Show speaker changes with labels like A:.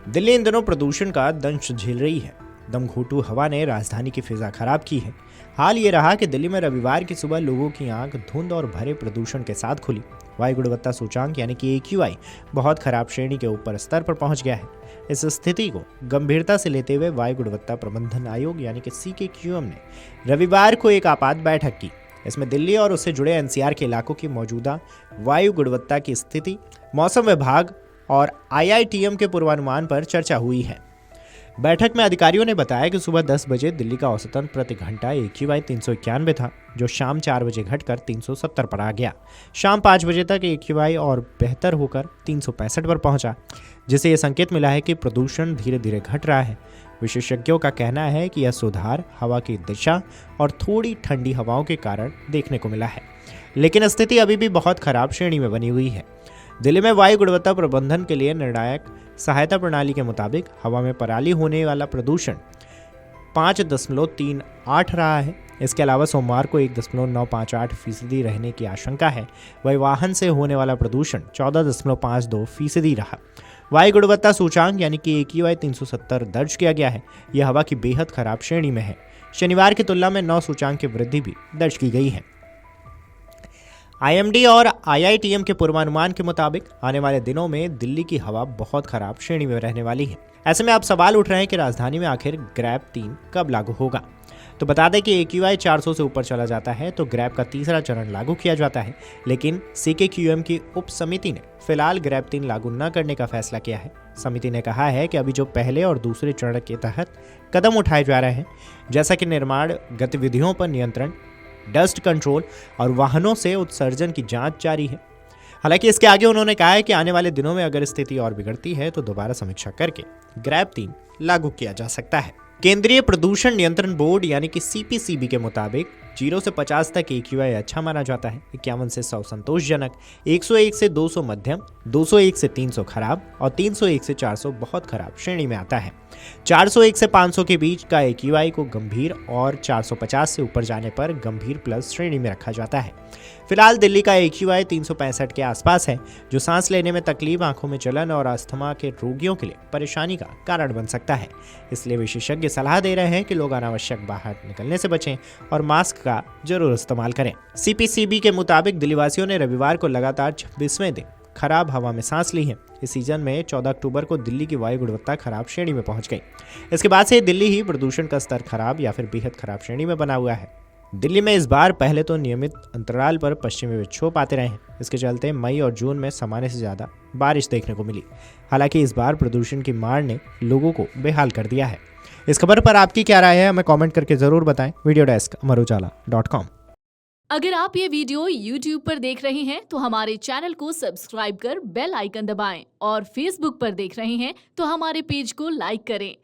A: दिल्ली इन दिनों प्रदूषण का दंश झेल रही है। दमघोटू हवा ने राजधानी की फिजा खराब की है। हाल ये रहा कि दिल्ली में रविवार की सुबह लोगों की आंख धुंध और भरे प्रदूषण के साथ खुली। वायु गुणवत्ता सूचांक यानी कि AQI बहुत खराब श्रेणी के ऊपर स्तर पर पहुंच गया है। इस स्थिति को गंभीरता से लेते हुए वायु गुणवत्ता प्रबंधन आयोग यानी कि CKQM ने रविवार को एक आपात बैठक की। इसमें दिल्ली और उससे जुड़े NCR के इलाकों की मौजूदा वायु गुणवत्ता की स्थिति, मौसम विभाग और IITM के पूर्वानुमान पर चर्चा हुई है। बैठक में अधिकारियों ने बताया कि सुबह 10 बजे दिल्ली का औसतन प्रति घंटा AQI 391 था, जो शाम 4 बजे घटकर 370 पर आ गया। शाम 5 बजे तक AQI और बेहतर होकर 365 पर पहुंचा, जिससे यह संकेत मिला है कि प्रदूषण धीरे धीरे घट रहा है। विशेषज्ञों का कहना है कि यह सुधार हवा की दिशा और थोड़ी ठंडी हवाओं के कारण देखने को मिला है, लेकिन स्थिति अभी भी बहुत खराब श्रेणी में बनी हुई है। दिल्ली में वायु गुणवत्ता प्रबंधन के लिए निर्णायक सहायता प्रणाली के मुताबिक हवा में पराली होने वाला प्रदूषण 5.38 रहा है। इसके अलावा सोमवार को 1.958% रहने की आशंका है। वही वाहन से होने वाला प्रदूषण 14.52% रहा। वायु गुणवत्ता सूचांक यानी कि AQI 370 दर्ज किया गया है। यह हवा की बेहद खराब श्रेणी में है। शनिवार की तुलना में 9 सूचांक की वृद्धि भी दर्ज की गई है। IMD और IITM के पूर्वानुमान के मुताबिक आने वाले दिनों में दिल्ली की हवा बहुत खराब श्रेणी में रहने वाली है। ऐसे में अब सवाल उठ रहे हैं कि राजधानी में आखिर ग्रैप 3 कब लागू होगा। तो बता दें कि AQI 400 से ऊपर चला जाता है तो ग्रैप का तीसरा चरण लागू किया जाता है, लेकिन CKQM की उप समिति ने फिलहाल ग्रैप 3 लागू न करने का फैसला किया है। समिति ने कहा है कि अभी जो पहले और दूसरे चरण के तहत कदम उठाए जा रहे हैं, जैसा कि निर्माण गतिविधियों पर नियंत्रण, डस्ट कंट्रोल और वाहनों से उत्सर्जन की जांच जारी है। हालांकि इसके आगे उन्होंने कहा है कि आने वाले दिनों में अगर स्थिति और बिगड़ती है तो दोबारा समीक्षा करके ग्रैप 3 लागू किया जा सकता है। केंद्रीय प्रदूषण नियंत्रण बोर्ड यानी कि CPCB के मुताबिक 0 से 50 तक AQI अच्छा माना जाता है, 51 से 100 संतोषजनक, 101 से 200 मध्यम, 201 से 300 खराब और 301 से 400 बहुत खराब श्रेणी में आता है। 401 से 500 के बीच का AQI को गंभीर और 450 से ऊपर जाने पर गंभीर प्लस श्रेणी में रखा जाता है। फिलहाल दिल्ली का AQI 365 के आसपास है, जो सांस लेने में तकलीफ, आंखों में जलन और अस्थमा के रोगियों के लिए परेशानी का कारण बन सकता है। इसलिए विशेषज्ञ सलाह दे रहे हैं कि लोग अनावश्यक बाहर निकलने से बचें और मास्क का जरूर इस्तेमाल करें। CPCB के मुताबिक दिल्लीवासियों ने रविवार को लगातार 26वें दिन खराब हवा में सांस ली है। इस सीजन में 14 अक्टूबर को दिल्ली की वायु गुणवत्ता खराब श्रेणी में पहुंच गई। इसके बाद से दिल्ली ही प्रदूषण का स्तर खराब या फिर बेहद खराब श्रेणी में बना हुआ है। दिल्ली में इस बार पहले तो नियमित अंतराल पर पश्चिमी विक्षोभ आते रहे हैं। इसके चलते मई और जून में सामान्य से ज़्यादा बारिश देखने को मिली। हालांकि इस बार प्रदूषण की मार ने लोगों को बेहाल कर दिया है। इस खबर पर आपकी क्या राय है, हमें कमेंट करके ज़रूर बताएं। Video desk amarujala.com।
B: अगर आप ये वीडियो YouTube पर देख रहे हैं तो हमारे चैनल को सब्सक्राइब कर बेल आइकन दबाएं और Facebook पर देख रहे हैं तो हमारे पेज को लाइक करें।